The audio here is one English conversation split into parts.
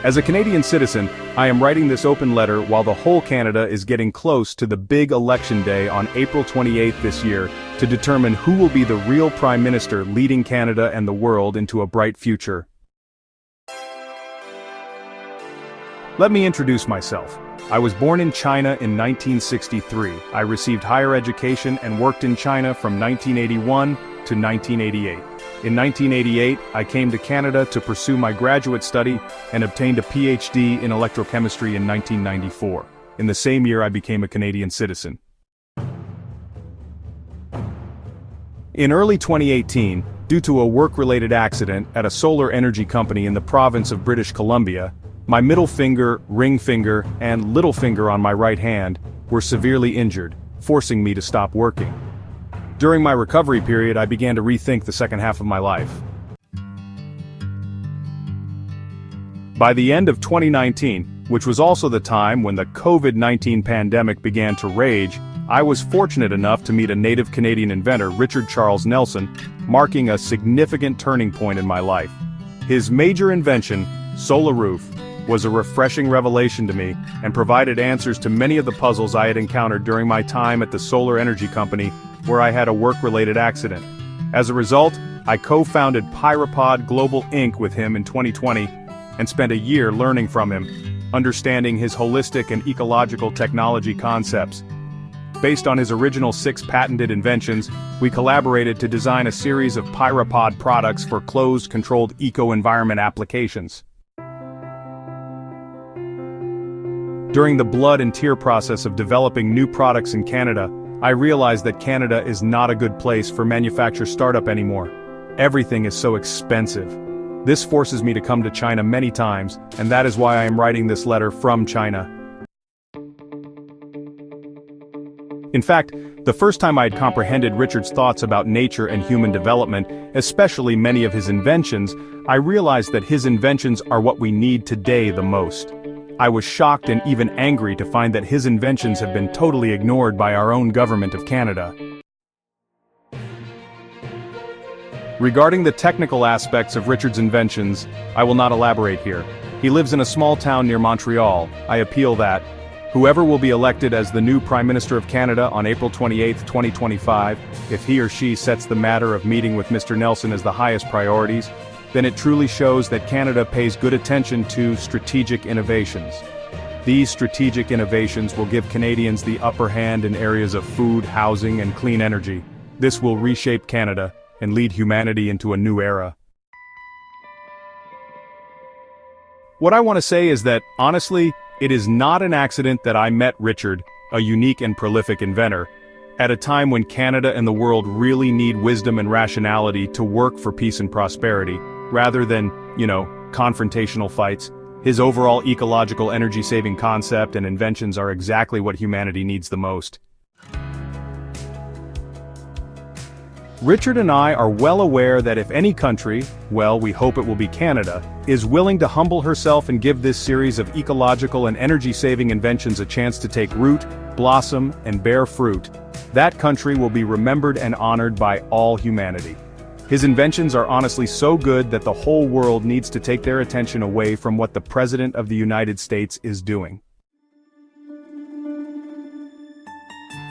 As a Canadian citizen, I am writing this open letter while the whole Canada is getting close to the big election day on April 28 this year to determine who will be the real Prime Minister leading Canada and the world into a bright future. Let me introduce myself. I was born in China in 1963. I received higher education and worked in China from 1981 to 1988. In 1988, I came to Canada to pursue my graduate study and obtained a Ph.D. in electrochemistry in 1994. In the same year, I became a Canadian citizen. In early 2018, due to a work-related accident at a solar energy company in the province of British Columbia, my middle finger, ring finger, and little finger on my right hand were severely injured, forcing me to stop working. During my recovery period, I began to rethink the second half of my life. By the end of 2019, which was also the time when the COVID-19 pandemic began to rage, I was fortunate enough to meet a native Canadian inventor, Richard Charles Nelson, marking a significant turning point in my life. His major invention, Solar Roof, was a refreshing revelation to me and provided answers to many of the puzzles I had encountered during my time at the solar energy company where I had a work-related accident. As a result, I co-founded PyraPOD Global Inc. with him in 2020 and spent a year learning from him, understanding his holistic and ecological technology concepts. Based on his original 6 patented inventions, we collaborated to design a series of PyraPOD products for closed-controlled eco-environment applications. During the blood and tear process of developing new products in Canada, I realized that Canada is not a good place for manufacture startup anymore. Everything is so expensive. This forces me to come to China many times, and that is why I am writing this letter from China. In fact, the first time I had comprehended Richard's thoughts about nature and human development, especially many of his inventions, I realized that his inventions are what we need today the most. I was shocked and even angry to find that his inventions have been totally ignored by our own government of Canada. Regarding the technical aspects of Richard's inventions, I will not elaborate here. He lives in a small town near Montreal. I appeal that whoever will be elected as the new Prime Minister of Canada on April 28, 2025, if he or she sets the matter of meeting with Mr. Nelson as the highest priorities, then it truly shows that Canada pays good attention to strategic innovations. These strategic innovations will give Canadians the upper hand in areas of food, housing, and clean energy. This will reshape Canada and lead humanity into a new era. What I want to say is that, honestly, it is not an accident that I met Richard, a unique and prolific inventor, at a time when Canada and the world really need wisdom and rationality to work for peace and prosperity, rather than, confrontational fights. His overall ecological energy-saving concept and inventions are exactly what humanity needs the most. Richard and I are well aware that if any country, well, we hope it will be Canada, is willing to humble herself and give this series of ecological and energy-saving inventions a chance to take root, blossom, and bear fruit, that country will be remembered and honored by all humanity. His inventions are honestly so good that the whole world needs to take their attention away from what the President of the United States is doing.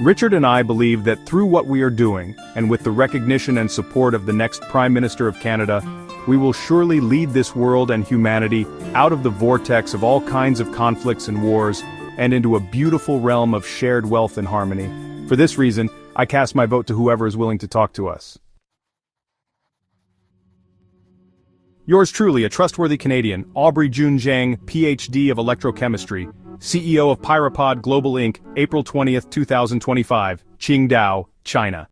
Richard and I believe that through what we are doing, and with the recognition and support of the next Prime Minister of Canada, we will surely lead this world and humanity out of the vortex of all kinds of conflicts and wars, and into a beautiful realm of shared wealth and harmony. For this reason, I cast my vote to whoever is willing to talk to us. Yours truly, a trustworthy Canadian, Aubrey Jun Zhang, Ph.D. of electrochemistry, CEO of PyraPOD Global Inc., April 20, 2025, Qingdao, China.